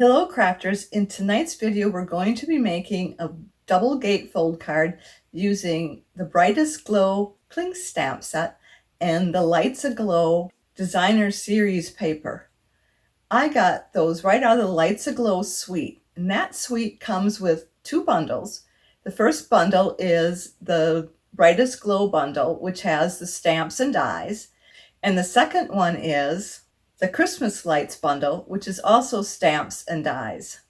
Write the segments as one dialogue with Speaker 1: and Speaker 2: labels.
Speaker 1: Hello crafters, in tonight's video we're going to be making a double gatefold card using the Brightest Glow Cling Stamp Set and the Lights Aglow Designer Series paper. I got those right out of the Lights Aglow suite, and that suite comes with two bundles. The first bundle is the Brightest Glow bundle, which has the stamps and dies, and the second one is the Christmas Lights bundle, which is also stamps and dies.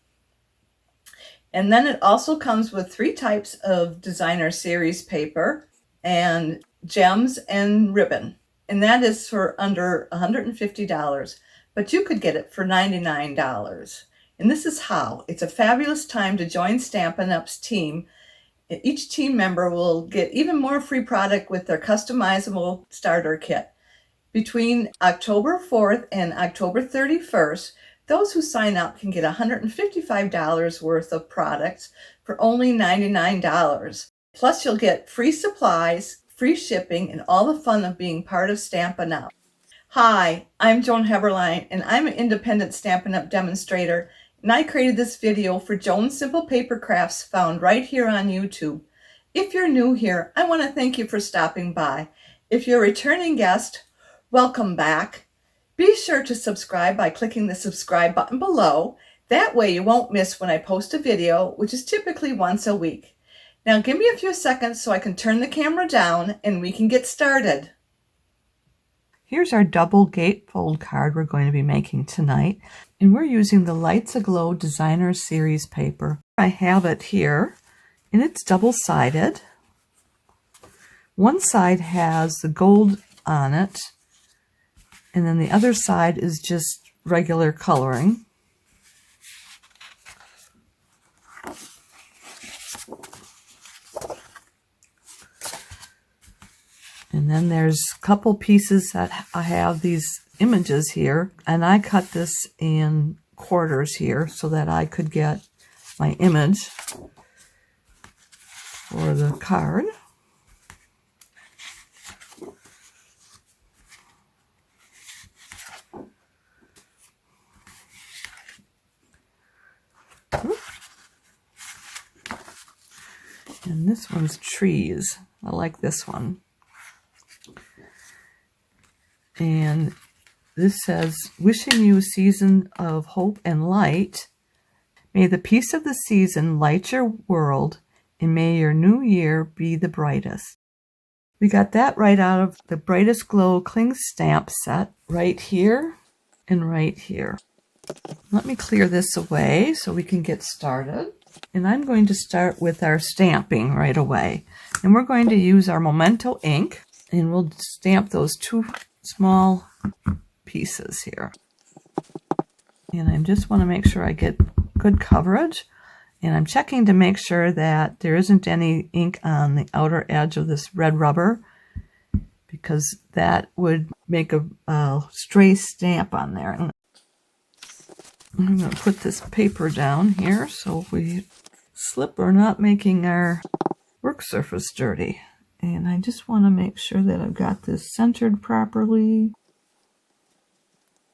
Speaker 1: And then it also comes with 3 types of designer series paper and gems and ribbon. And that is for under $150, but you could get it for $99. And this is how. It's a fabulous time to join Stampin' Up's team. Each team member will get even more free product with their customizable starter kit. Between October 4th and October 31st, those who sign up can get $155 worth of products for only $99. Plus, you'll get free supplies, free shipping, and all the fun of being part of Stampin' Up. Hi, I'm Joan Heberlein, and I'm an independent Stampin' Up demonstrator, and I created this video for Joan's Simple Paper Crafts found right here on YouTube. If you're new here, I want to thank you for stopping by. If you're a returning guest, welcome back. Be sure to subscribe by clicking the subscribe button below. That way you won't miss when I post a video, which is typically once a week. Now give me a few seconds so I can turn the camera down and we can get started. Here's our double gatefold card we're going to be making tonight. And we're using the Lights Aglow Designer Series paper. I have it here and it's double-sided. One side has the gold on it, and then the other side is just regular coloring. And then there's a couple pieces that I have these images here, and I cut this in quarters here so that I could get my image for the card. And this one's trees. I like this one. And this says, wishing you a season of hope and light. May the peace of the season light your world, and may your new year be the brightest. We got that right out of the Brightest Glow Cling Stamp Set right here and right here. Let me clear this away so we can get started. And I'm going to start with our stamping right away. And we're going to use our Memento ink, and we'll stamp those 2 small pieces here. And I just want to make sure I get good coverage. And I'm checking to make sure that there isn't any ink on the outer edge of this red rubber, because that would make a stray stamp on there. I'm going to put this paper down here so if we slip, we're not making our work surface dirty. And I just want to make sure that I've got this centered properly.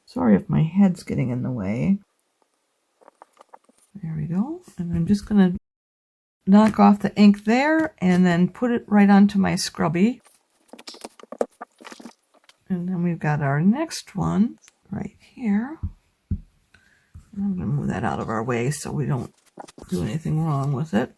Speaker 1: Sorry if my head's getting in the way. There we go. And I'm just going to knock off the ink there and then put it right onto my scrubby. And then we've got our next one right here. I'm going to move that out of our way so we don't do anything wrong with it.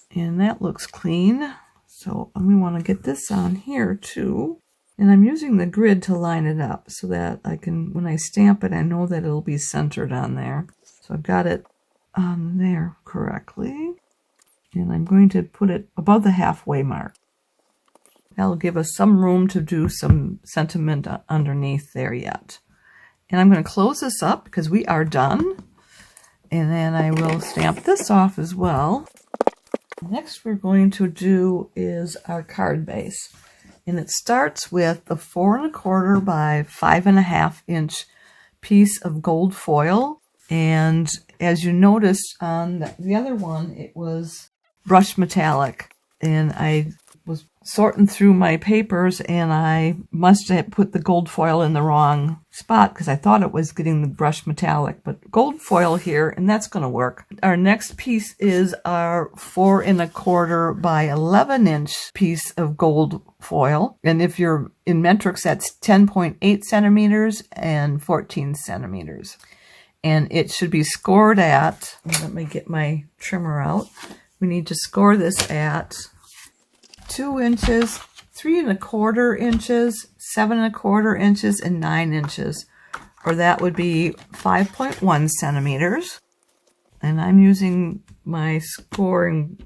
Speaker 1: And that looks clean. So we want to get this on here too. And I'm using the grid to line it up so that I can, when I stamp it, I know that it'll be centered on there. So I've got it on there correctly. And I'm going to put it above the halfway mark. That'll give us some room to do some sentiment underneath there yet. And I'm going to close this up because we are done. And then I will stamp this off as well. Next we're going to do is our card base. And it starts with the 4 1/4 by 5.5 inch piece of gold foil. And as you noticed on the other one, it was brushed metallic. And I was sorting through my papers, and I must have put the gold foil in the wrong spot because I thought it was getting the brush metallic, but gold foil here, and that's going to work. Our next piece is our 4 1/4 by 11 inch piece of gold foil, and if you're in metrics, that's 10.8 centimeters and 14 centimeters. And it should be scored at, let me get my trimmer out, we need to score this at 2 inches, 3 1/4 inches, 7 1/4 inches, and 9 inches, or that would be 5.1 centimeters. And I'm using my scoring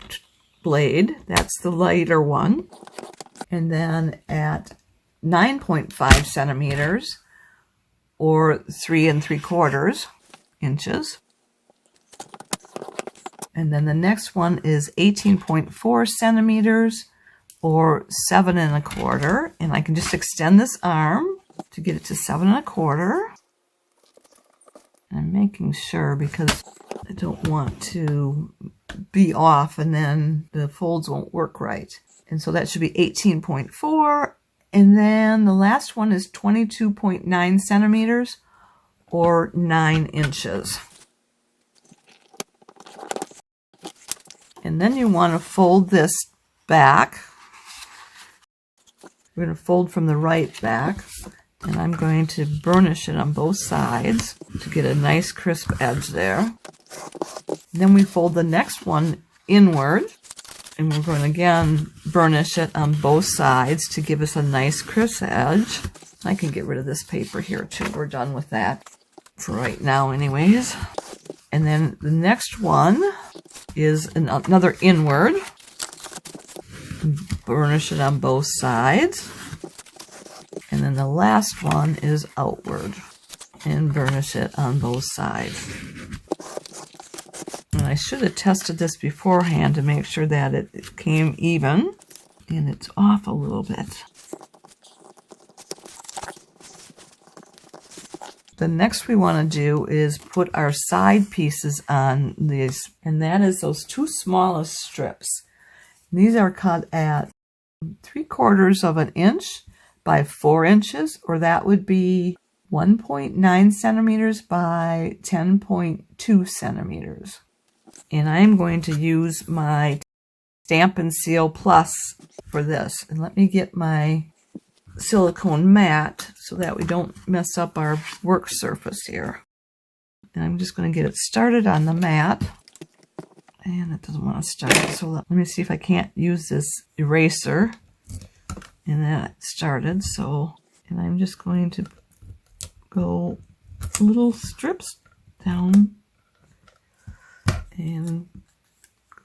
Speaker 1: blade, that's the lighter one. And then at 9.5 centimeters, or 3 3/4 inches. And then the next one is 18.4 centimeters, or 7 1/4, and I can just extend this arm to get it to 7 1/4. I'm making sure because I don't want to be off and then the folds won't work right. And so that should be 18.4, and then the last one is 22.9 centimeters, or 9 inches. And then you want to fold this back. We're going to fold from the right back, and I'm going to burnish it on both sides to get a nice crisp edge there. Then we fold the next one inward, and we're going to again burnish it on both sides to give us a nice crisp edge. I can get rid of this paper here too. We're done with that for right now anyways. And then the next one is another inward. Burnish it on both sides. And then the last one is outward, and burnish it on both sides. And I should have tested this beforehand to make sure that it came even, and it's off a little bit. The next we want to do is put our side pieces on these, and that is those 2 smallest strips. These are cut at 3/4 inch by 4 inches, or that would be 1.9 centimeters by 10.2 centimeters. And I'm going to use my Stampin' Seal Plus for this. And let me get my silicone mat so that we don't mess up our work surface here. And I'm just going to get it started on the mat. And it doesn't want to start, so let me see if I can't use this eraser. And that started, so, and I'm just going to go little strips down and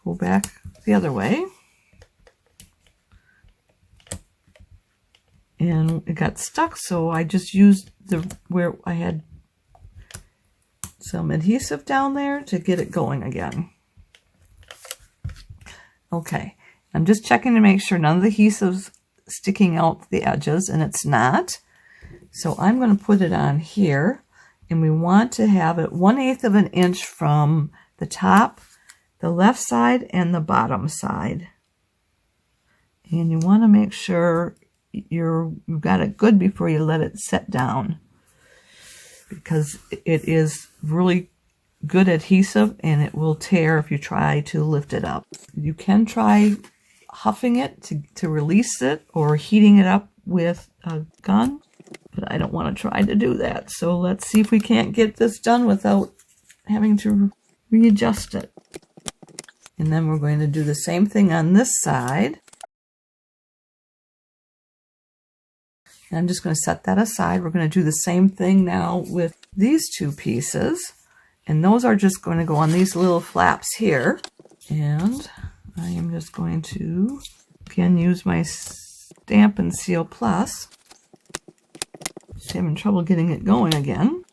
Speaker 1: go back the other way. And it got stuck, so I just used where I had some adhesive down there to get it going again. Okay, I'm just checking to make sure none of the adhesive's sticking out the edges, and it's not. So I'm going to put it on here, and we want to have it 1/8 inch from the top, the left side, and the bottom side. And you want to make sure you've got it good before you let it set down, because it is really good adhesive and it will tear if you try to lift it up. You can try huffing it to release it, or heating it up with a gun, but I don't want to try to do that. So let's see if we can't get this done without having to readjust it. And then we're going to do the same thing on this side. And I'm just going to set that aside. We're going to do the same thing now with these 2 pieces. And those are just going to go on these little flaps here. And I am just going to, again, use my Stampin' Seal Plus. Just having trouble getting it going again.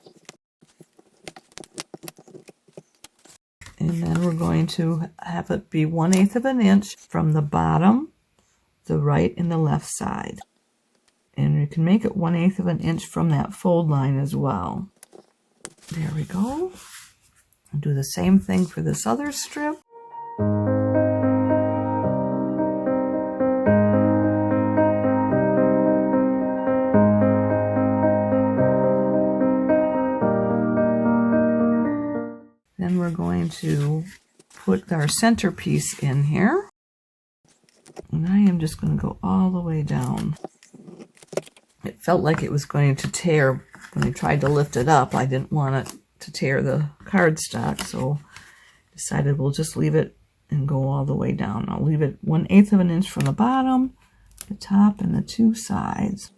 Speaker 1: And then we're going to have it be 1/8 inch from the bottom, the right, and the left side. And you can make it 1/8 inch from that fold line as well. There we go. I'll do the same thing for this other strip. put our centerpiece in here. And I am just going to go all the way down. It felt like it was going to tear when I tried to lift it up. I didn't want it to tear the cardstock, so decided we'll just leave it and go all the way down. I'll leave it 1/8 of an inch from the bottom, the top, and the two sides.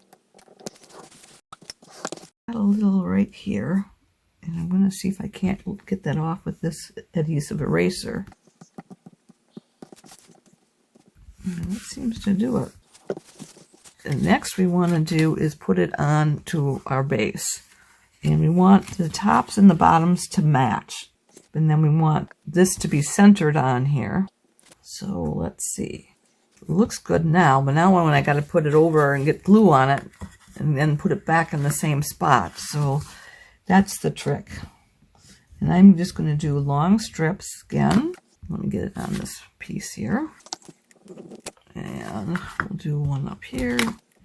Speaker 1: Got a little right here, and I'm going to see if I can't get that off with this adhesive eraser. And it seems to do it. The next we want to do is put it on to our base. And we want the tops and the bottoms to match. And then we want this to be centered on here. So let's see. It looks good now, but now when I got to put it over and get glue on it and then put it back in the same spot. So that's the trick. And I'm just going to do long strips again. Let me get it on this piece here. And we'll do one up here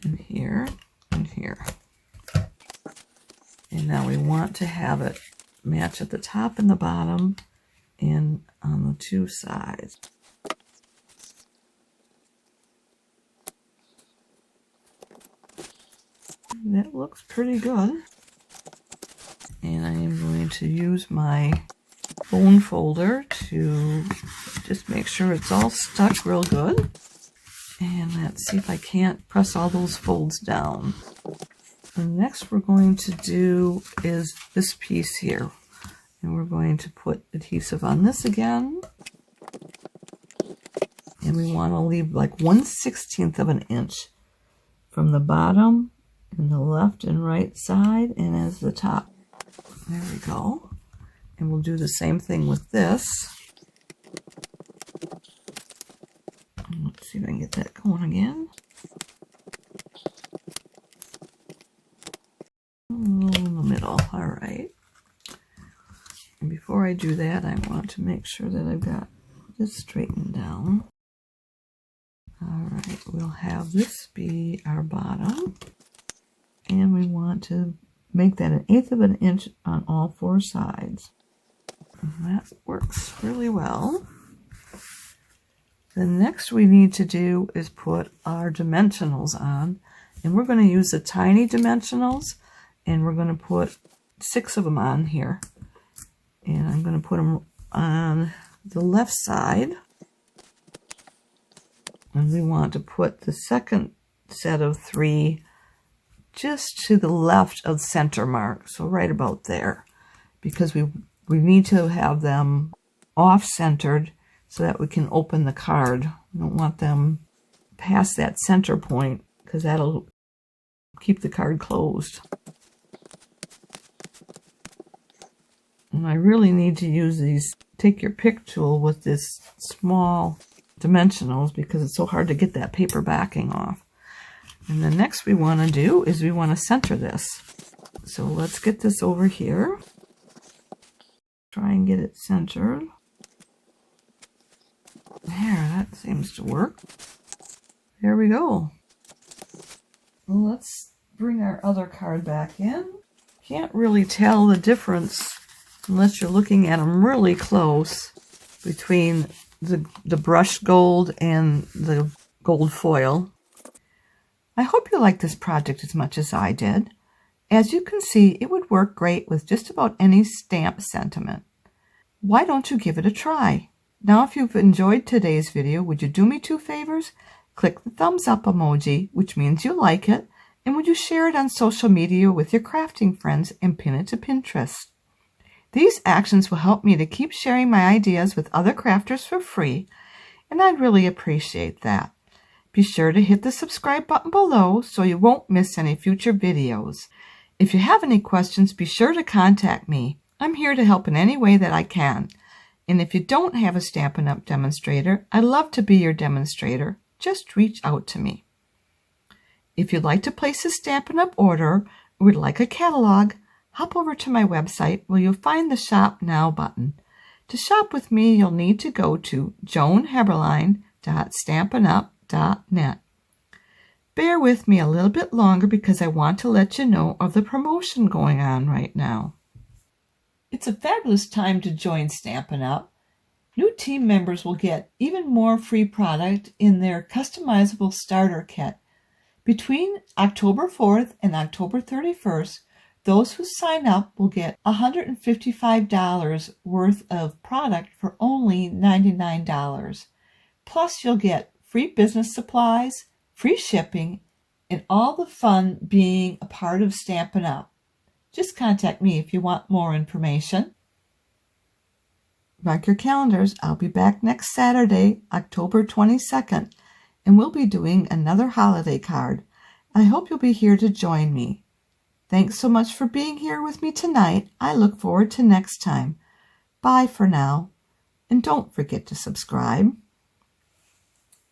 Speaker 1: and here and here. And now we want to have it match at the top and the bottom and on the two sides. That looks pretty good. And I am going to use my bone folder to just make sure it's all stuck real good. And let's see if I can't press all those folds down. The next we're going to do is this piece here. And we're going to put adhesive on this again. And we want to leave like 1/16 of an inch from the bottom and the left and right side and as the top. There we go. And we'll do the same thing with this. Let's see if I can get that going again. In the middle, all right. And before I do that, I want to make sure that I've got this straightened down. All right, we'll have this be our bottom. And we want to make that 1/8 of an inch on all four sides. And that works really well. The next we need to do is put our dimensionals on. And we're going to use the tiny dimensionals. And we're going to put 6 of them on here. And I'm going to put them on the left side. And we want to put the second set of 3 just to the left of center mark. So right about there. Because we need to have them off-centered so that we can open the card. We don't want them past that center point because that'll keep the card closed. And I really need to use these take your pick tool with this small dimensionals because it's so hard to get that paper backing off. And the next we want to do is we want to center this. So let's get this over here. Try and get it centered. There, that seems to work. There we go. Well, let's bring our other card back in. Can't really tell the difference unless you're looking at them really close between the brushed gold and the gold foil. I hope you like this project as much as I did. As you can see, it would work great with just about any stamp sentiment. Why don't you give it a try? Now, if you've enjoyed today's video, would you do me 2 favors? Click the thumbs up emoji, which means you like it, and would you share it on social media with your crafting friends and pin it to Pinterest? These actions will help me to keep sharing my ideas with other crafters for free, and I'd really appreciate that. Be sure to hit the subscribe button below so you won't miss any future videos. If you have any questions, be sure to contact me. I'm here to help in any way that I can. And if you don't have a Stampin' Up! Demonstrator, I'd love to be your demonstrator. Just reach out to me. If you'd like to place a Stampin' Up! Order or would like a catalog, hop over to my website where you'll find the Shop Now button. To shop with me, you'll need to go to joanheberlein.stampinup.net. Bear with me a little bit longer because I want to let you know of the promotion going on right now. It's a fabulous time to join Stampin' Up! New team members will get even more free product in their customizable starter kit. Between October 4th and October 31st, those who sign up will get $155 worth of product for only $99. Plus, you'll get free business supplies, free shipping, and all the fun being a part of Stampin' Up. Just contact me if you want more information. Mark your calendars. I'll be back next Saturday, October 22nd, and we'll be doing another holiday card. I hope you'll be here to join me. Thanks so much for being here with me tonight. I look forward to next time. Bye for now, and don't forget to subscribe.